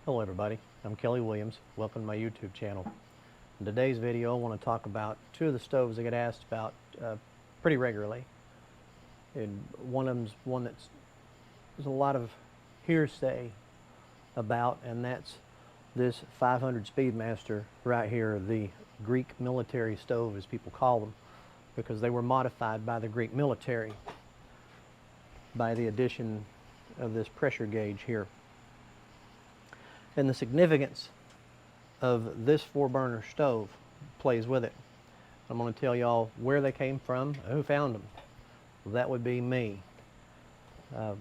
Hello everybody, I'm Kelly Williams. Welcome to my YouTube channel. In today's video I want to talk about two of the stoves I get asked about pretty regularly. And one of them's one there's a lot of hearsay about, and that's this 500 Speedmaster right here, the Greek military stove as people call them, because they were modified by the Greek military by the addition of this pressure gauge here. And the significance of this 4-burner stove plays with it. I'm going to tell y'all where they came from, who found them. That would be me. The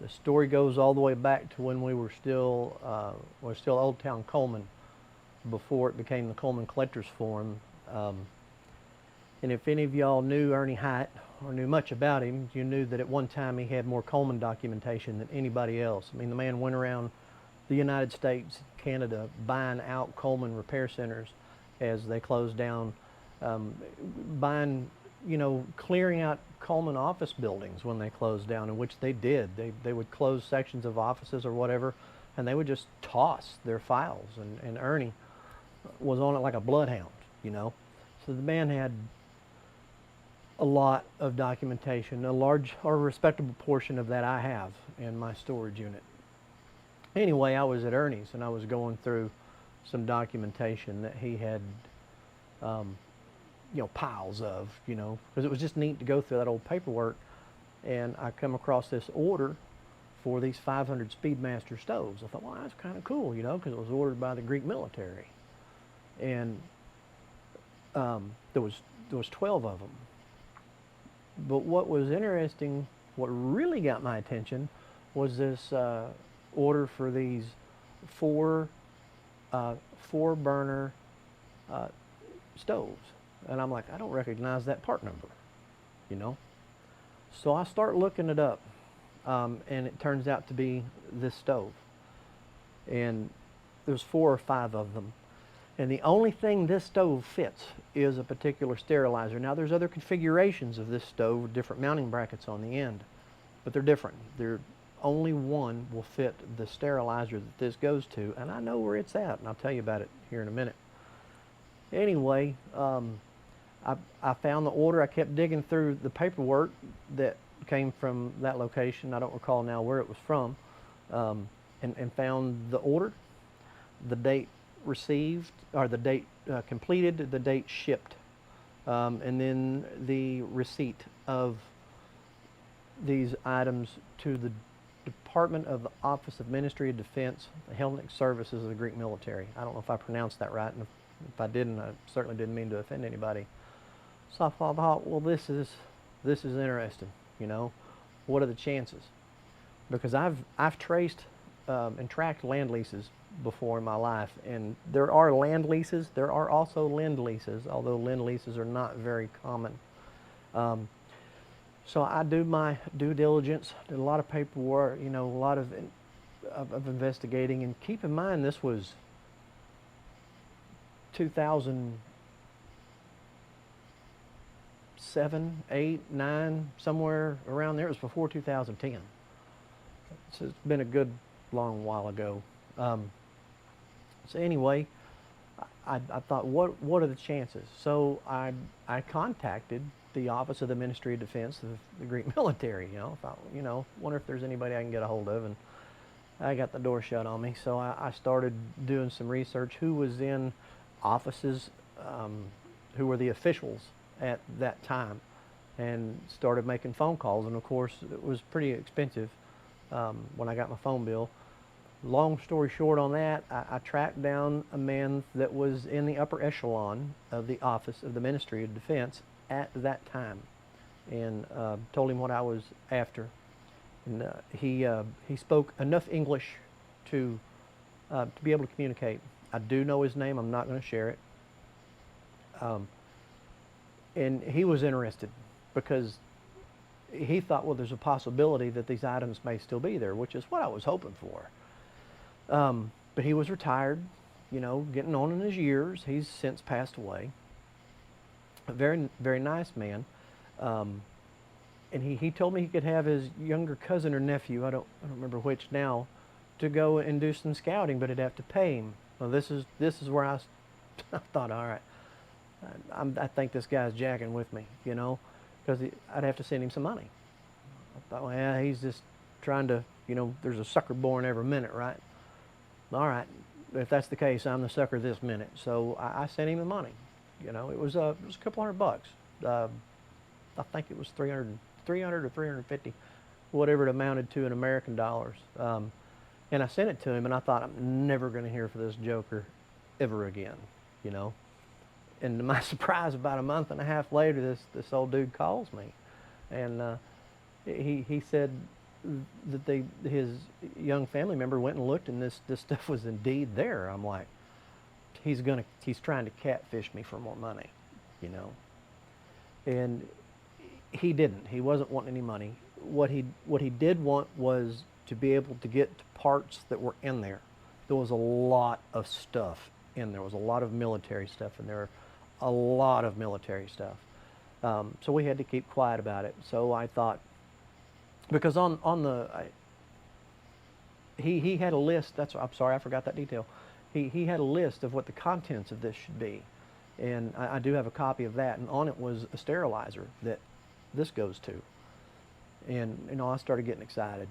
story goes all the way back to when we were still Old Town Coleman, before it became the Coleman Collectors Forum. And if any of y'all knew Ernie Hite or knew much about him, you knew that at one time he had more Coleman documentation than anybody else. I mean, the man went around the United States, Canada, buying out Coleman repair centers as they closed down, clearing out Coleman office buildings when they closed down, in which they did. They would close sections of offices or whatever, and they would just toss their files, and Ernie was on it like a bloodhound, you know. So the man had a lot of documentation, a large or respectable portion of that I have in my storage unit. Anyway, I was at Ernie's and I was going through some documentation that he had, piles of, because it was just neat to go through that old paperwork. And I come across this order for these 500 Speedmaster stoves. I thought, well, that's kind of cool, because it was ordered by the Greek military. And there was 12 of them. But what was interesting, what really got my attention, was this order for these four burner stoves. And I'm like, I don't recognize that part number, So I start looking it up, and it turns out to be this stove. And there's 4 or 5 of them. And the only thing this stove fits is a particular sterilizer. Now there's other configurations of this stove with different mounting brackets on the end, but they're different. Only one will fit the sterilizer that this goes to, and I know where it's at, and I'll tell you about it here in a minute. Anyway, I found the order. I kept digging through the paperwork that came from that location. I don't recall now where it was from, and found the order, the date received, or the date completed, the date shipped, and then the receipt of these items to the Department of the Office of Ministry of Defense, the Hellenic Services of the Greek military. I don't know if I pronounced that right, and if I didn't, I certainly didn't mean to offend anybody. So I thought, well, this is interesting. What are the chances? Because I've traced and tracked land leases before in my life, and there are land leases. There are also lend leases, although lend leases are not very common. So I do my due diligence, did a lot of paperwork, a lot of investigating. And keep in mind, this was 2007, 8, 9, somewhere around there. It was before 2010. So it's been a good long while ago. So anyway, I thought, what are the chances? So I contacted the Office of the Ministry of Defense of the Greek military. I thought, wonder if there's anybody I can get a hold of, and I got the door shut on me. So I started doing some research, who was in offices, who were the officials at that time, and started making phone calls. And of course, it was pretty expensive when I got my phone bill. Long story short on that, I tracked down a man that was in the upper echelon of the Office of the Ministry of Defense at that time, and told him what I was after. And he spoke enough English to be able to communicate. I do know his name. I'm not going to share it. And he was interested because he thought, well, there's a possibility that these items may still be there, which is what I was hoping for. But he was retired, getting on in his years. He's since passed away. A very, very nice man. And he told me he could have his younger cousin or nephew, I don't remember which now, to go and do some scouting, but he'd have to pay him. Well, this is where I thought, all right, I think this guy's jacking with me, you know, because I'd have to send him some money. I thought, well, yeah, he's just trying to, you know, there's a sucker born every minute, right? All right, if that's the case, I'm the sucker this minute. So I sent him the money. You know, it was a couple $100. I think it was 300 or 350, whatever it amounted to in American dollars. And I sent it to him, and I thought, I'm never going to hear from this joker ever again, you know. And to my surprise, about a month and a half later, this old dude calls me, and he said that his young family member went and looked, and this stuff was indeed there. I'm like, he's trying to catfish me for more money, you know. And he didn't. He wasn't wanting any money. What he did want was to be able to get to parts that were in there. There was a lot of stuff in there. There was a lot of military stuff in there. A lot of military stuff. So we had to keep quiet about it. So I thought, because he had a list. I'm sorry, I forgot that detail. He had a list of what the contents of this should be, and I do have a copy of that. And on it was a sterilizer that this goes to. And you know, I started getting excited.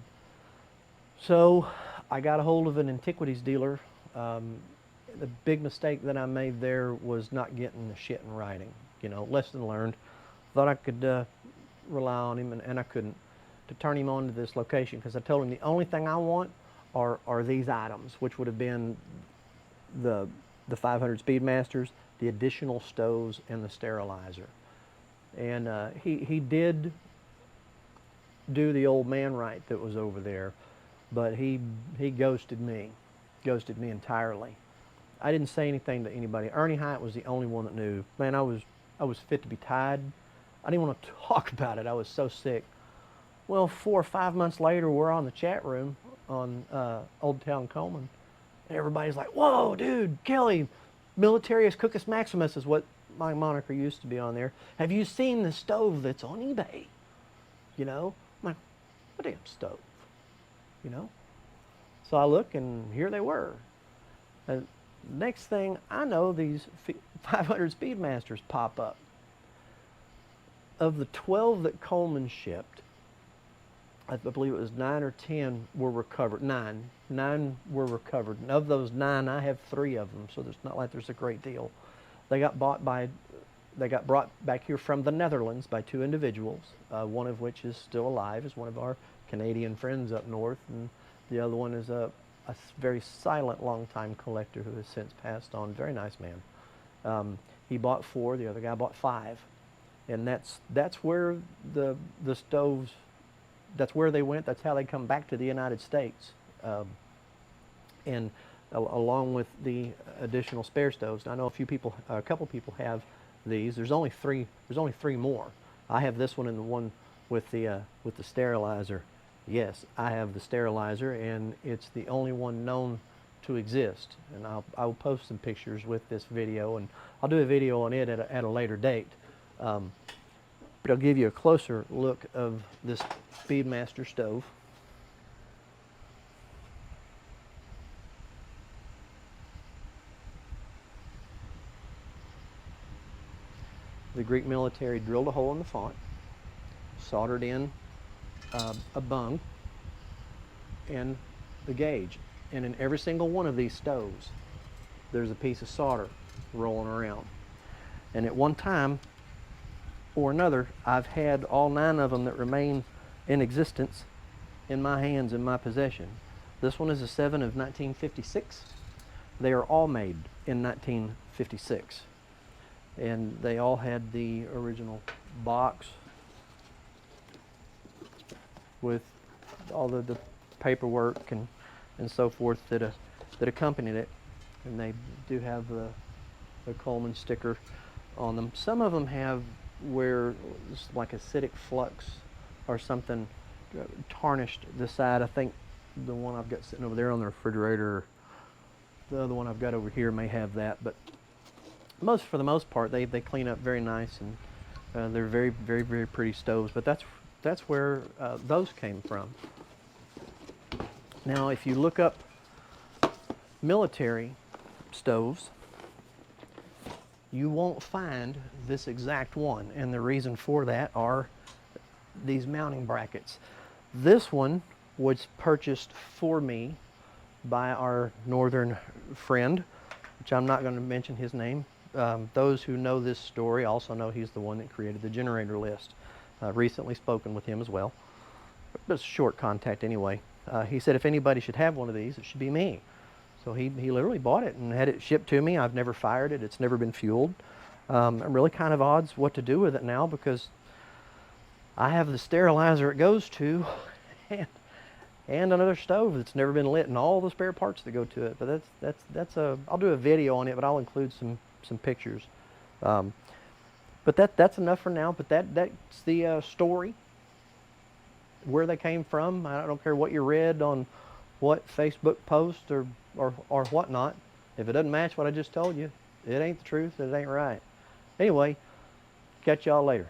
So I got a hold of an antiquities dealer. The big mistake that I made there was not getting the shit in writing. You know, lesson learned. Thought I could rely on him, and I couldn't, to turn him on to this location, because I told him the only thing I want are these items, which would have been the 500 Speedmasters, the additional stoves, and the sterilizer. And he did do the old man right that was over there, but he ghosted me entirely. I didn't say anything to anybody. Ernie Hyatt was the only one that knew. Man, I was fit to be tied. I didn't want to talk about it. I was so sick. Well, 4 or 5 months later, we're on the chat room on Old Town Coleman, and everybody's like, "Whoa, dude, Kelly, Militarius Cucus Maximus is what my moniker used to be on there. Have you seen the stove that's on eBay?" You know, I'm like, "What damn stove?" You know. So I look, and here they were. And next thing I know, these 500 Speedmasters pop up. Of the 12 that Coleman shipped, I believe it was 9 or 10 were recovered. Nine were recovered. And of those 9, I have 3 of them, so it's not like there's a great deal. They got brought back here from the Netherlands by 2 individuals, one of which is still alive, is one of our Canadian friends up north, and the other one is a very silent, long-time collector who has since passed on. Very nice man. He bought 4. The other guy bought 5, and that's where the stoves. That's where they went. That's how they come back to the United States, and along with the additional spare stoves. Now, I know a couple people have these. There's only 3. There's only 3 more. I have this one and the one with the sterilizer. Yes, I have the sterilizer, and it's the only one known to exist. And I'll post some pictures with this video, and I'll do a video on it at a later date. But I'll give you a closer look of this Speedmaster stove. The Greek military drilled a hole in the font, soldered in a bung and the gauge. And in every single one of these stoves, there's a piece of solder rolling around. And at one time or another, I've had all 9 of them that remain in existence in my hands, in my possession. This one is a 7 of 1956. They are all made in 1956. And they all had the original box with all the paperwork and so forth that accompanied it. And they do have the Coleman sticker on them. Some of them have where it's like acidic flux or something tarnished the side. I think the one I've got sitting over there on the refrigerator, the other one I've got over here may have that, but for the most part they clean up very nice, and they're very, very, very pretty stoves. But that's where those came from. Now, if you look up military stoves, you won't find this exact one, and the reason for that are these mounting brackets. This one was purchased for me by our northern friend, which I'm not going to mention his name. Those who know this story also know he's the one that created the generator list. Recently spoken with him as well. But it's short contact anyway. He said if anybody should have one of these, it should be me. So he literally bought it and had it shipped to me. I've never fired it. It's never been fueled. I'm really kind of odds what to do with it now, because I have the sterilizer it goes to and another stove that's never been lit and all the spare parts that go to it. But I'll do a video on it, but I'll include some pictures. But that's enough for now. But that's the story, where they came from. I don't care what you read on what Facebook post or whatnot. If it doesn't match what I just told you, it ain't the truth. It ain't right. Anyway, catch y'all later.